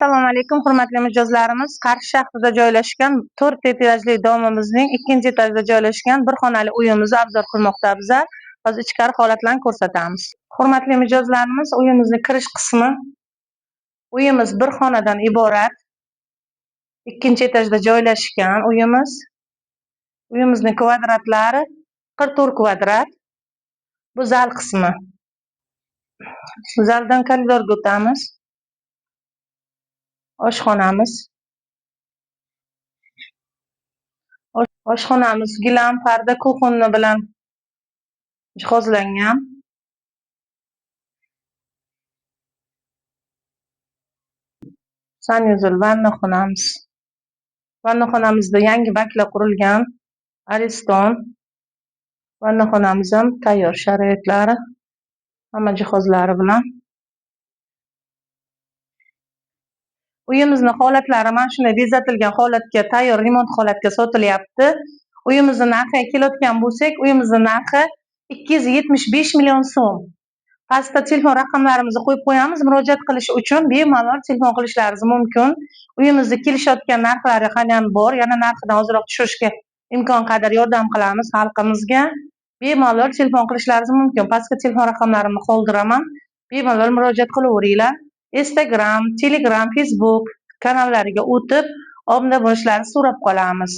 Assalomu alaykum, hurmatli mijozlarimiz. Qarshi shahrida joylashgan 4 etajli domimizning 2-etajda joylashgan bir xonali uyimizni obzor qilmoqdamiz. Hozir ichkari holatlarni ko'rsatamiz. Hurmatli mijozlarimiz, uyimizning kirish qismi. Uyimiz bir xonadan iborat. 2-etajda joylashgan uyimiz. Uyimizning kvadratlari 44 kvadrat. Bu zal qismi. Zaldan koridorga o'tamiz. Oshxonamiz. Oshxonamiz gilam, parda, kuxonli bilan jihozlangan. Sanuzel vannaxonamiz. Vannaxonamizda yangi baklar qurilgan. Ariston. Vannaxonamiz ham tayyor sharoitlari, hamma jihozlari bilan. Uyimizning holatlari mana shunday bezatilgan holatga, tayyor remont holatga sotilyapti. Uyimizning narxiga kelayotgan bo'lsak, uyimizning narxi 275 million so'm. Pastda telefon raqamlarimizni qo'yib qo'yamiz. Murojaat qilish uchun bemalol telefon qilishlaringiz mumkin. Uyimizda kelishayotgan narxlari ham bor. Yana narxidan ozroq tushirishga imkon qadar yordam qilamiz xalqimizga. Bemalol telefon qilishlaringiz mumkin. Pastga telefon raqamlarimni qoldiraman. Bemalol murojaat qilaveringlar. Instagram, Telegram, Facebook kanallariga o'tib, obuna bo'lishlarini so'rab qolamiz.